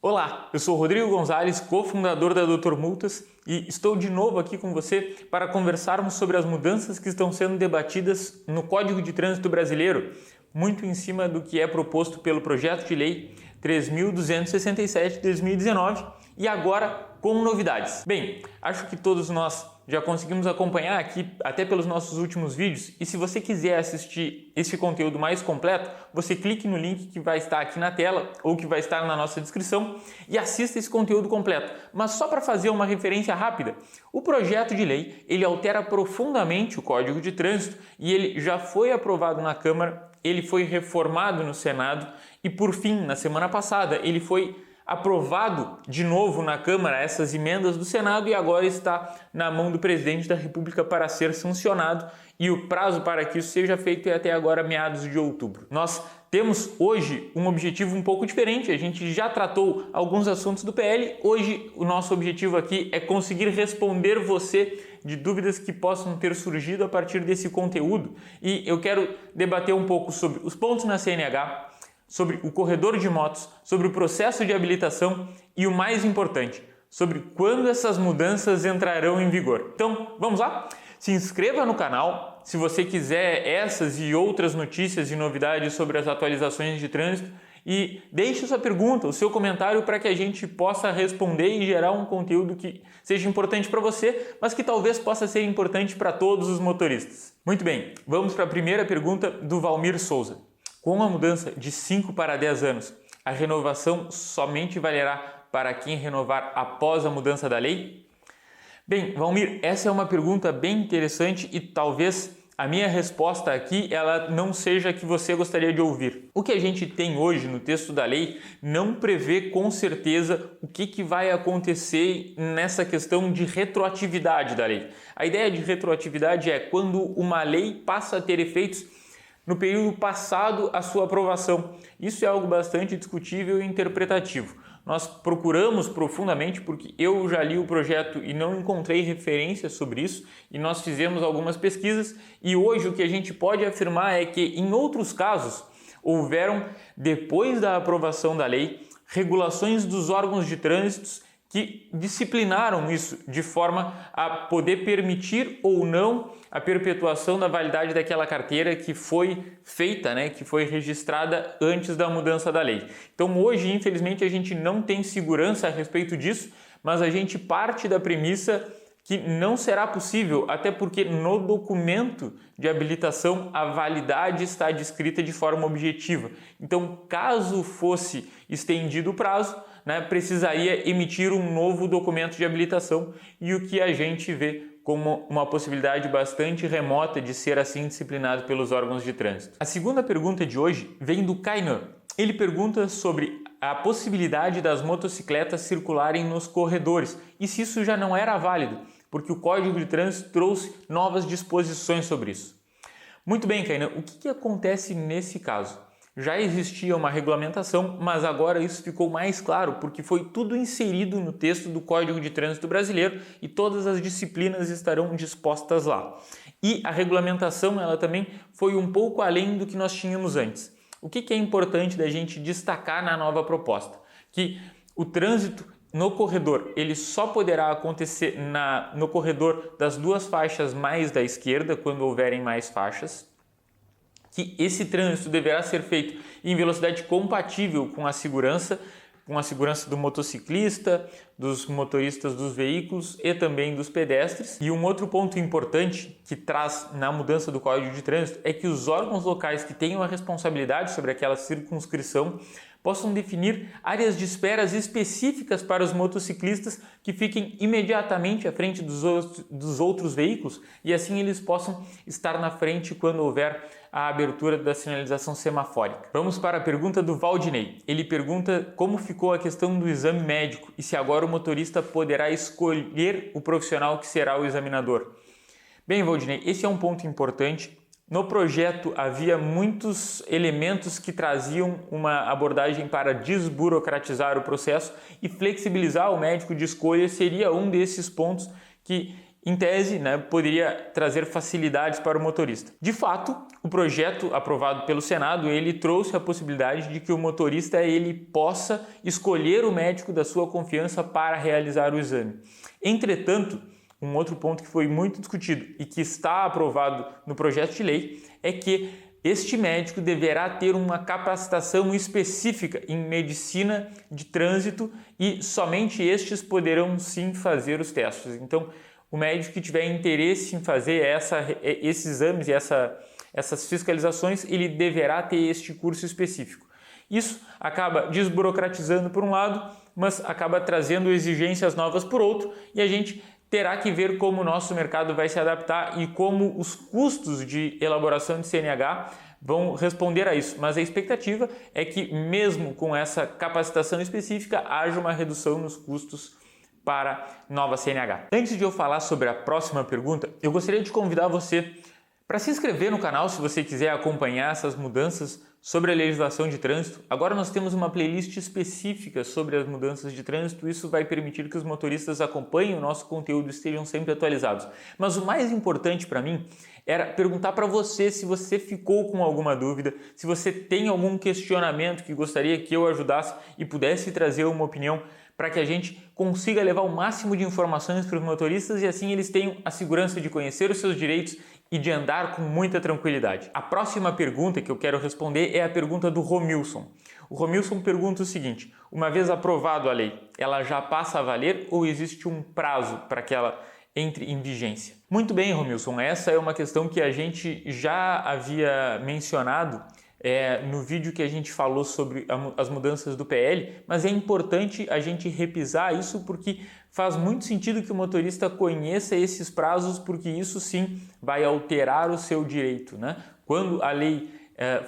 Olá, eu sou Rodrigo Gonzalez, cofundador da Dr. Multas e estou de novo aqui com você para conversarmos sobre as mudanças que estão sendo debatidas no Código de Trânsito Brasileiro, muito em cima do que é proposto pelo projeto de lei 3.267 de 2019 e agora com novidades. Bem, acho que todos nós já conseguimos acompanhar aqui até pelos nossos últimos vídeos, e se você quiser assistir esse conteúdo mais completo, você clique no link que vai estar aqui na tela ou que vai estar na nossa descrição e assista esse conteúdo completo. Mas só para fazer uma referência rápida, o projeto de lei ele altera profundamente o Código de Trânsito e ele já foi aprovado na Câmara, ele foi reformado no Senado e por fim, na semana passada, ele foi aprovado de novo na Câmara essas emendas do Senado e agora está na mão do presidente da República para ser sancionado, e o prazo para que isso seja feito é até agora meados de outubro. Nós temos hoje um objetivo um pouco diferente, a gente já tratou alguns assuntos do PL, hoje o nosso objetivo aqui é conseguir responder você de dúvidas que possam ter surgido a partir desse conteúdo, e eu quero debater um pouco sobre os pontos na CNH, sobre o corredor de motos, sobre o processo de habilitação e o mais importante, sobre quando essas mudanças entrarão em vigor. Então, vamos lá? Se inscreva no canal se você quiser essas e outras notícias e novidades sobre as atualizações de trânsito e deixe sua pergunta, o seu comentário para que a gente possa responder e gerar um conteúdo que seja importante para você, mas que talvez possa ser importante para todos os motoristas. Muito bem, vamos para a primeira pergunta do Valmir Souza. Com a mudança de 5 para 10 anos, a renovação somente valerá para quem renovar após a mudança da lei? Bem, Valmir, essa é uma pergunta bem interessante e talvez a minha resposta aqui ela não seja a que você gostaria de ouvir. O que a gente tem hoje no texto da lei não prevê com certeza o que vai acontecer nessa questão de retroatividade da lei. A ideia de retroatividade é quando uma lei passa a ter efeitos no período passado a sua aprovação. Isso é algo bastante discutível e interpretativo. Nós procuramos profundamente porque eu já li o projeto e não encontrei referências sobre isso e nós fizemos algumas pesquisas e hoje o que a gente pode afirmar é que em outros casos houveram, depois da aprovação da lei, regulações dos órgãos de trânsito que disciplinaram isso de forma a poder permitir ou não a perpetuação da validade daquela carteira que foi feita, que foi registrada antes da mudança da lei. Então hoje, infelizmente, a gente não tem segurança a respeito disso, mas a gente parte da premissa que não será possível, até porque no documento de habilitação a validade está descrita de forma objetiva. Então, caso fosse estendido o prazo, precisaria emitir um novo documento de habilitação e o que a gente vê como uma possibilidade bastante remota de ser assim disciplinado pelos órgãos de trânsito. A segunda pergunta de hoje vem do Kainan. Ele pergunta sobre a possibilidade das motocicletas circularem nos corredores e se isso já não era válido, porque o Código de Trânsito trouxe novas disposições sobre isso. Muito bem, Kainan, o que acontece nesse caso? Já existia uma regulamentação, mas agora isso ficou mais claro porque foi tudo inserido no texto do Código de Trânsito Brasileiro e todas as disciplinas estarão dispostas lá. E a regulamentação ela também foi um pouco além do que nós tínhamos antes. O que é importante da gente destacar na nova proposta? Que o trânsito no corredor ele só poderá acontecer no corredor das duas faixas mais da esquerda, quando houverem mais faixas. Que esse trânsito deverá ser feito em velocidade compatível com a segurança do motociclista, dos motoristas dos veículos e também dos pedestres. E um outro ponto importante que traz na mudança do Código de Trânsito é que os órgãos locais que tenham a responsabilidade sobre aquela circunscrição possam definir áreas de esperas específicas para os motociclistas que fiquem imediatamente à frente dos outros veículos e assim eles possam estar na frente quando houver a abertura da sinalização semafórica. Vamos para a pergunta do Valdinei. Ele pergunta como ficou a questão do exame médico e se agora o motorista poderá escolher o profissional que será o examinador. Bem, Valdinei, esse é um ponto importante. No projeto havia muitos elementos que traziam uma abordagem para desburocratizar o processo e flexibilizar o médico de escolha seria um desses pontos que em tese, né, poderia trazer facilidades para o motorista. De fato, o projeto aprovado pelo Senado, ele trouxe a possibilidade de que o motorista ele possa escolher o médico da sua confiança para realizar o exame. Entretanto, um outro ponto que foi muito discutido e que está aprovado no projeto de lei é que este médico deverá ter uma capacitação específica em medicina de trânsito e somente estes poderão sim fazer os testes. Então, o médico que tiver interesse em fazer esses exames e essas fiscalizações, ele deverá ter este curso específico. Isso acaba desburocratizando por um lado, mas acaba trazendo exigências novas por outro, e a gente terá que ver como o nosso mercado vai se adaptar e como os custos de elaboração de CNH vão responder a isso. Mas a expectativa é que mesmo com essa capacitação específica, haja uma redução nos custos para nova CNH. Antes de eu falar sobre a próxima pergunta, eu gostaria de convidar você para se inscrever no canal se você quiser acompanhar essas mudanças sobre a legislação de trânsito. Agora nós temos uma playlist específica sobre as mudanças de trânsito. Isso vai permitir que os motoristas acompanhem o nosso conteúdo e estejam sempre atualizados. Mas o mais importante para mim era perguntar para você se você ficou com alguma dúvida, se você tem algum questionamento que gostaria que eu ajudasse e pudesse trazer uma opinião para que a gente consiga levar o máximo de informações para os motoristas e assim eles tenham a segurança de conhecer os seus direitos e de andar com muita tranquilidade. A próxima pergunta que eu quero responder é a pergunta do Romilson. O Romilson pergunta o seguinte: uma vez aprovado a lei, ela já passa a valer ou existe um prazo para que ela entre em vigência? Muito bem, Romilson, essa é uma questão que a gente já havia mencionado no vídeo que a gente falou sobre as mudanças do PL, mas é importante a gente repisar isso porque faz muito sentido que o motorista conheça esses prazos, porque isso sim vai alterar o seu direito, né? Quando a lei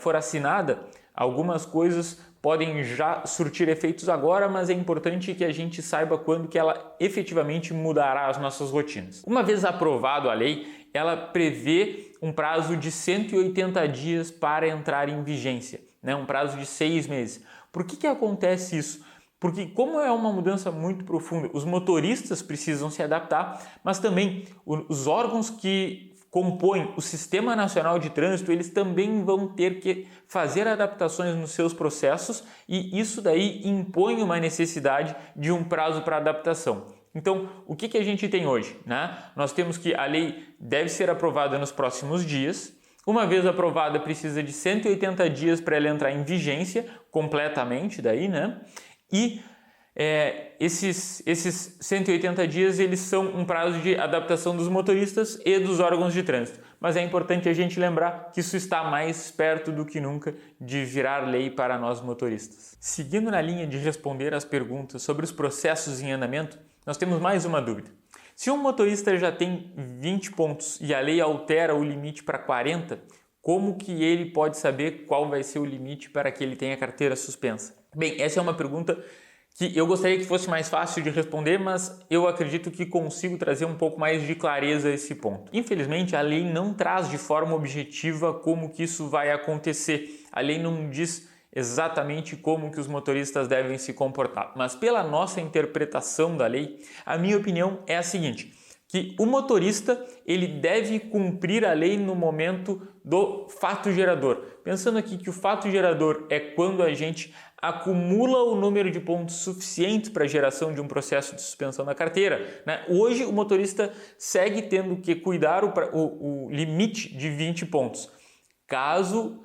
for assinada, algumas coisas podem já surtir efeitos agora, mas é importante que a gente saiba quando que ela efetivamente mudará as nossas rotinas. Uma vez aprovado a lei, ela prevê um prazo de 180 dias para entrar em vigência, né? Um prazo de 6 meses. Por que acontece isso? Porque como é uma mudança muito profunda, os motoristas precisam se adaptar, mas também os órgãos que compõem o Sistema Nacional de Trânsito, eles também vão ter que fazer adaptações nos seus processos e isso daí impõe uma necessidade de um prazo para adaptação. Então, o que a gente tem hoje, né? Nós temos que a lei deve ser aprovada nos próximos dias. Uma vez aprovada, precisa de 180 dias para ela entrar em vigência completamente daí, né? E esses 180 dias eles são um prazo de adaptação dos motoristas e dos órgãos de trânsito. Mas é importante a gente lembrar que isso está mais perto do que nunca de virar lei para nós motoristas. Seguindo na linha de responder as perguntas sobre os processos em andamento, nós temos mais uma dúvida. Se um motorista já tem 20 pontos e a lei altera o limite para 40, como que ele pode saber qual vai ser o limite para que ele tenha carteira suspensa? Bem, essa é uma pergunta que eu gostaria que fosse mais fácil de responder, mas eu acredito que consigo trazer um pouco mais de clareza a esse ponto. Infelizmente, a lei não traz de forma objetiva como que isso vai acontecer. A lei não diz exatamente como que os motoristas devem se comportar, mas pela nossa interpretação da lei, a minha opinião é a seguinte: que o motorista ele deve cumprir a lei no momento do fato gerador. Pensando aqui que o fato gerador é quando a gente acumula o número de pontos suficientes para a geração de um processo de suspensão da carteira, né? Hoje o motorista segue tendo que cuidar o limite de 20 pontos. Caso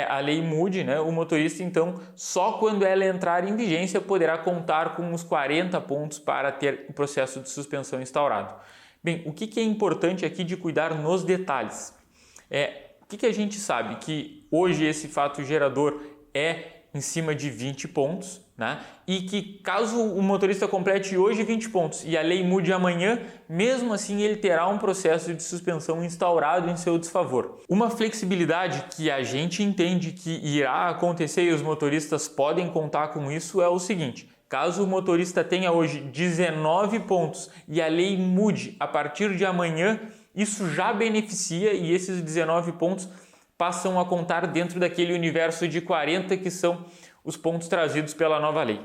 a lei mude, né, o motorista então só quando ela entrar em vigência poderá contar com os 40 pontos para ter o processo de suspensão instaurado. Bem, o que é importante aqui de cuidar nos detalhes? O que a gente sabe? Que hoje esse fato gerador é em cima de 20 pontos, né? E que caso o motorista complete hoje 20 pontos e a lei mude amanhã, mesmo assim ele terá um processo de suspensão instaurado em seu desfavor. Uma flexibilidade que a gente entende que irá acontecer e os motoristas podem contar com isso é o seguinte: caso o motorista tenha hoje 19 pontos e a lei mude a partir de amanhã, isso já beneficia e esses 19 pontos passam a contar dentro daquele universo de 40 que são os pontos trazidos pela nova lei.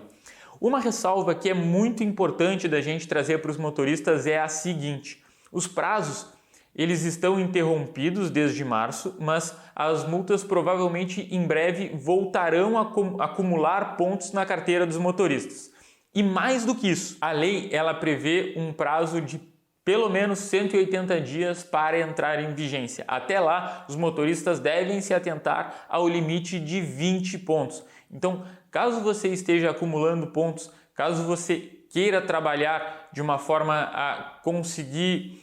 Uma ressalva que é muito importante da gente trazer para os motoristas é a seguinte: Os prazos eles estão interrompidos desde março, mas as multas provavelmente em breve voltarão a acumular pontos na carteira dos motoristas. E mais do que isso, a lei ela prevê um prazo de pelo menos 180 dias para entrar em vigência. Até lá, os motoristas devem se atentar ao limite de 20 pontos. Então, caso você esteja acumulando pontos, caso você queira trabalhar de uma forma a conseguir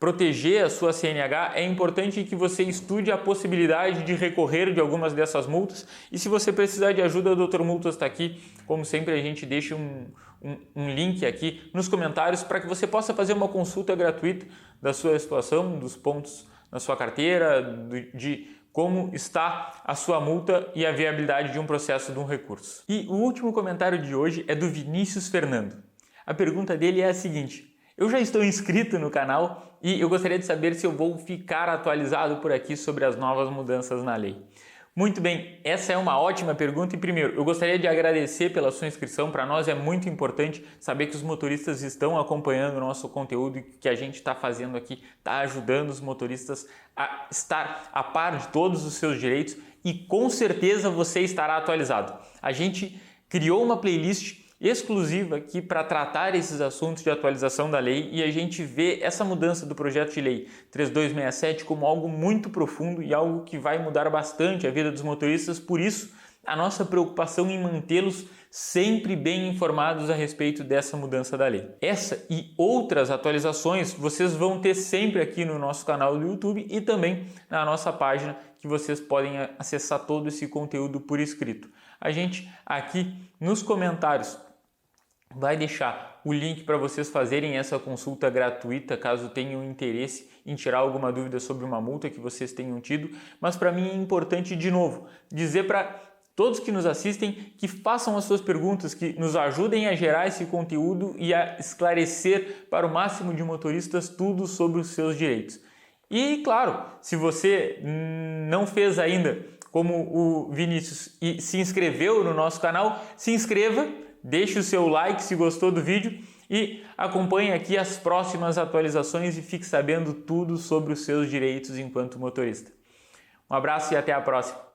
proteger a sua CNH, é importante que você estude a possibilidade de recorrer de algumas dessas multas. E se você precisar de ajuda, o Dr. Multas está aqui. Como sempre, a gente deixa um link aqui nos comentários para que você possa fazer uma consulta gratuita da sua situação, dos pontos na sua carteira, de como está a sua multa e a viabilidade de um processo de um recurso. E o último comentário de hoje é do Vinícius Fernando. A pergunta dele é a seguinte: eu já estou inscrito no canal e eu gostaria de saber se eu vou ficar atualizado por aqui sobre as novas mudanças na lei. Muito bem, essa é uma ótima pergunta e primeiro, eu gostaria de agradecer pela sua inscrição. Para nós é muito importante saber que os motoristas estão acompanhando o nosso conteúdo e que a gente está fazendo aqui está ajudando os motoristas a estar a par de todos os seus direitos e com certeza você estará atualizado. A gente criou uma playlist exclusiva aqui para tratar esses assuntos de atualização da lei e a gente vê essa mudança do projeto de lei 3267 como algo muito profundo e algo que vai mudar bastante a vida dos motoristas. Por isso, a nossa preocupação em mantê-los sempre bem informados a respeito dessa mudança da lei. Essa e outras atualizações vocês vão ter sempre aqui no nosso canal do YouTube e também na nossa página, que vocês podem acessar todo esse conteúdo por escrito. A gente aqui nos comentários vai deixar o link para vocês fazerem essa consulta gratuita, caso tenham interesse em tirar alguma dúvida sobre uma multa que vocês tenham tido. Mas para mim é importante, de novo, dizer para todos que nos assistem que façam as suas perguntas, que nos ajudem a gerar esse conteúdo e a esclarecer para o máximo de motoristas tudo sobre os seus direitos. E claro, se você não fez ainda como o Vinícius e se inscreveu no nosso canal, se inscreva, deixe o seu like se gostou do vídeo e acompanhe aqui as próximas atualizações e fique sabendo tudo sobre os seus direitos enquanto motorista. Um abraço e até a próxima!